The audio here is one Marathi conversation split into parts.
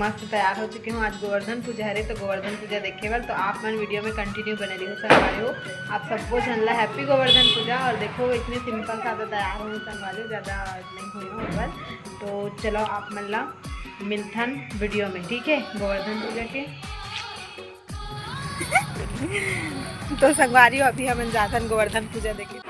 मस्त तैयार हो चुकी हूँ। आज गोवर्धन पूजा है तो गोवर्धन पूजा देखेगा तो आप मन वीडियो में कंटिन्यू बने रही हो। संगवारी हो आप सबको जानला हैप्पी गोवर्धन पूजा। और देखो इतनी सिंपल सादा तैयार हूँ संगवारी, ज़्यादा नहीं हुई हूँ एक बार। तो चलो आप मन ला मिलथन वीडियो में, ठीक है, गोवर्धन पूजा के। तो संगवारी हो अभी हम जाथन गोवर्धन पूजा देखे।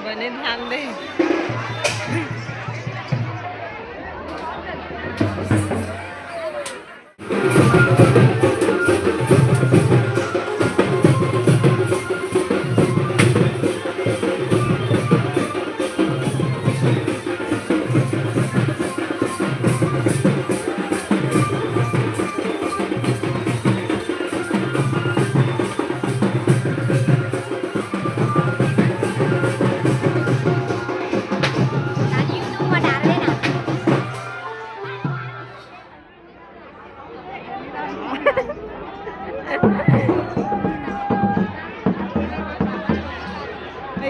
बने ध्यान दे।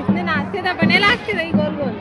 इसने नाचते था बने लागते रही गोल गोल।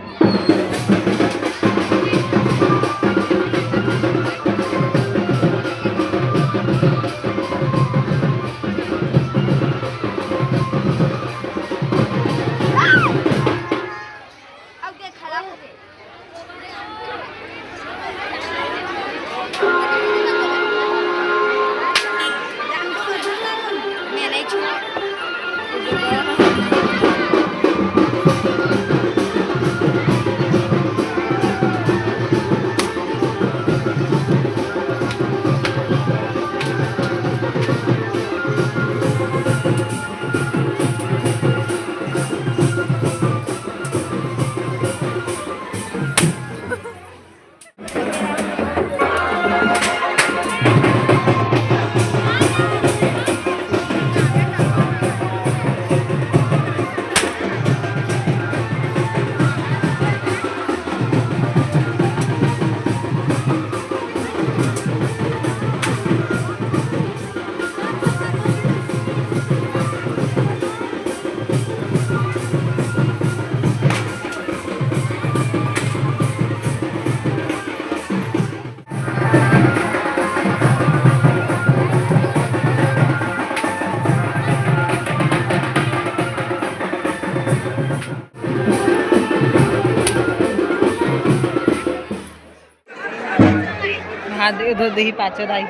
हाँ दे उधर दही पाचर आई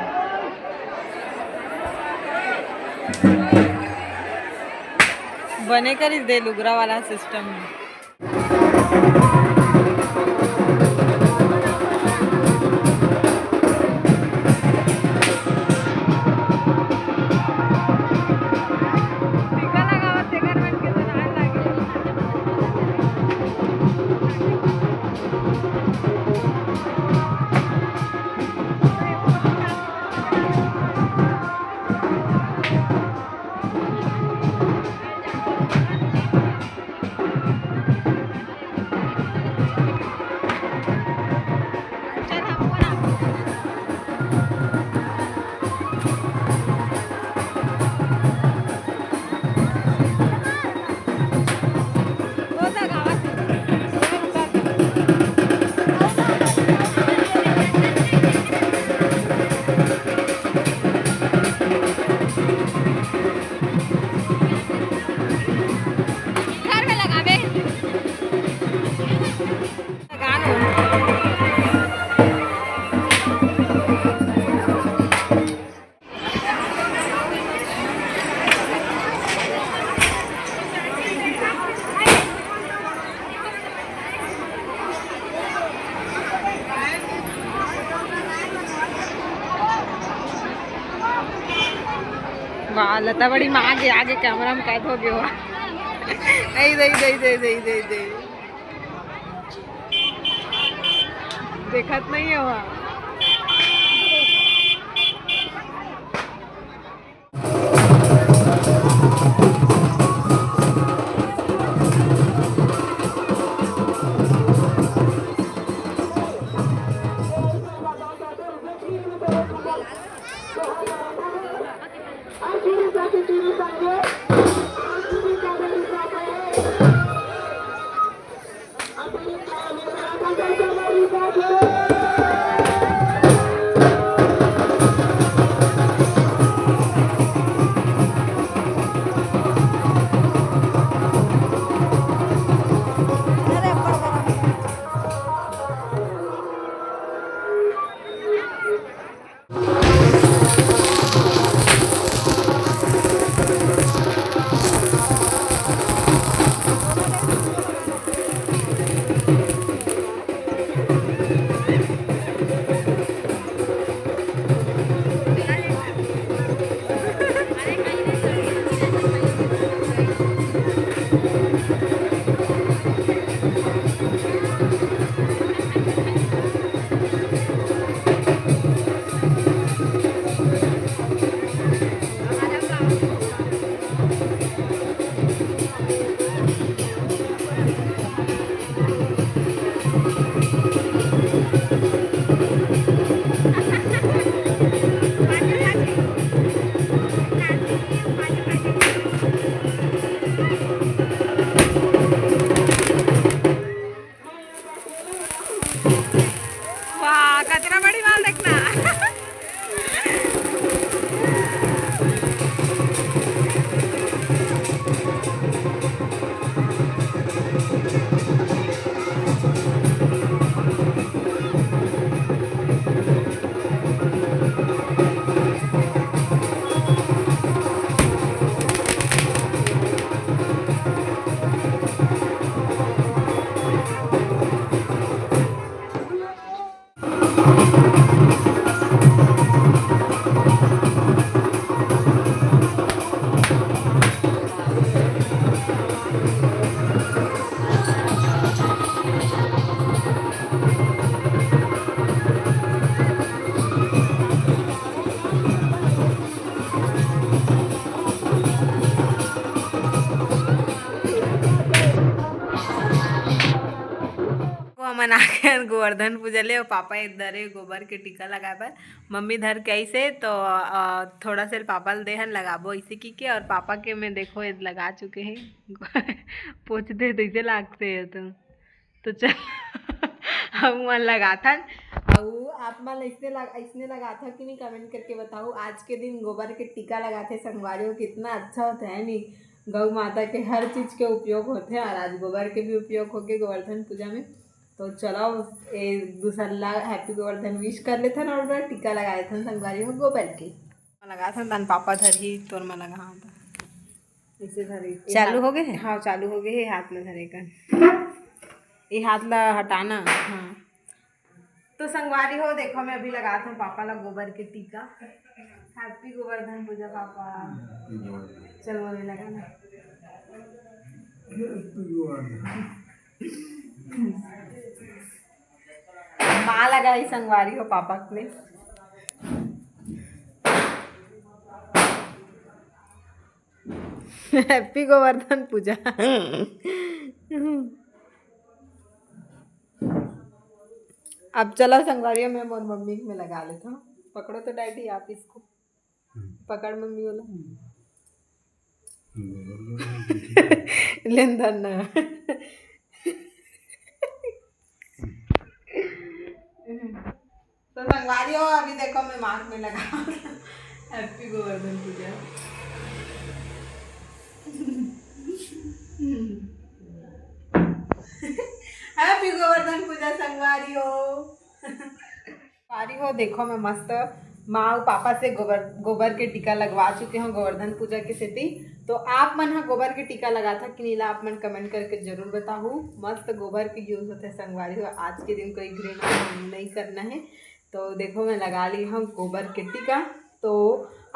बने कर इस दे लुगरा वाला सिस्टम। वाह लता बड़ी माँ आगे आगे कैमरा में कैद हो गया हुआ नहीं दे दे दे दे दे दे देखत नहीं है वहाँ कचरा बड़ी माल देखना मना के गोवर्धन पूजा ले और पापा इधर गोबर के टीका लगा पर मम्मी धर के ऐसे तो थोड़ा से पापा देहन लगाबो इसे की और पापा के मैं देखो ये लगा चुके हैं पोछते तो इसे लागते है तो चल हम मन लगा था आप मन इसने लगा था कि नहीं कमेंट करके बताओ। आज के दिन गोबर के टीका लगाते संगवारी कितना अच्छा होता है नहीं, गौ माता के हर चीज़ के उपयोग होते हैं और आज गोबर के भी उपयोग हो गए गोवर्धन पूजा में। तो चलो एक दूसरा हैप्पी गोवर्धन विश कर लेते हैं और टीका लगाए थे संगवारी हो गोबर के लगा था तन पापा धर ही तोर में लगा था इसे धरे चालू हो गए। हाँ चालू हो गए हाथ में धरे कर ये हाथ ला हटाना। हाँ तो संगवारी हो देखो मैं अभी लगाता हूँ पापा ला गोबर के टीका। हैप्पी गोवर्धन पूजा पापा चलो अभी लगाना माँ लगाई संगवारी हो पापा ने। हैप्पी गोवर्धन पूजा अब चलो संगवारियों में मोर मम्मी में लगा लेता हूँ। पकड़ो तो डैडी आप इसको पकड़ मम्मी बोला लेन धरना तो संगवारियों अभी देखो मैं मार्क में लगा हैप्पी गोवर्धन पूजा। हैप्पी गोवर्धन पूजा संगवारी हो देखो मैं मस्त माँ और पापा से गोबर के टीका लगवा चुके हैं गोवर्धन पूजा के सेती। तो आप मन हाँ गोबर के टीका लगा था कि नीला आप मन कमेंट करके जरूर बताओ। मस्त गोबर के यूज होते हैं संगवारी हो। आज के दिन कोई घृणा नहीं करना है। तो देखो मैं लगा ली हूँ गोबर के टीका तो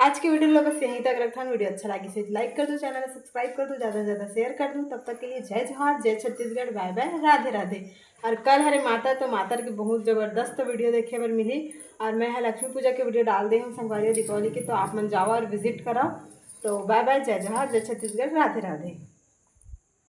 आज की वीडियो में बस यहीं तक रखता हूँ। वीडियो अच्छा लगी से लाइक कर दो, चैनल सब्सक्राइब कर दो, ज़्यादा से ज़्यादा शेयर कर दूँ। तब तक के लिए जय जोहार, जय छत्तीसगढ़, बाय बाय, राधे राधे। और कल हरे माता तो माता की बहुत ज़बरदस्त वीडियो देखे पर मिली और मैं लक्ष्मी पूजा की वीडियो डाल दी हूँ संगवारी दीपावली की, तो आप मन जाओ और विजिट कराओ। तो बाय बाय, जय जोहार, जय छत्तीसगढ़, राधे राधे।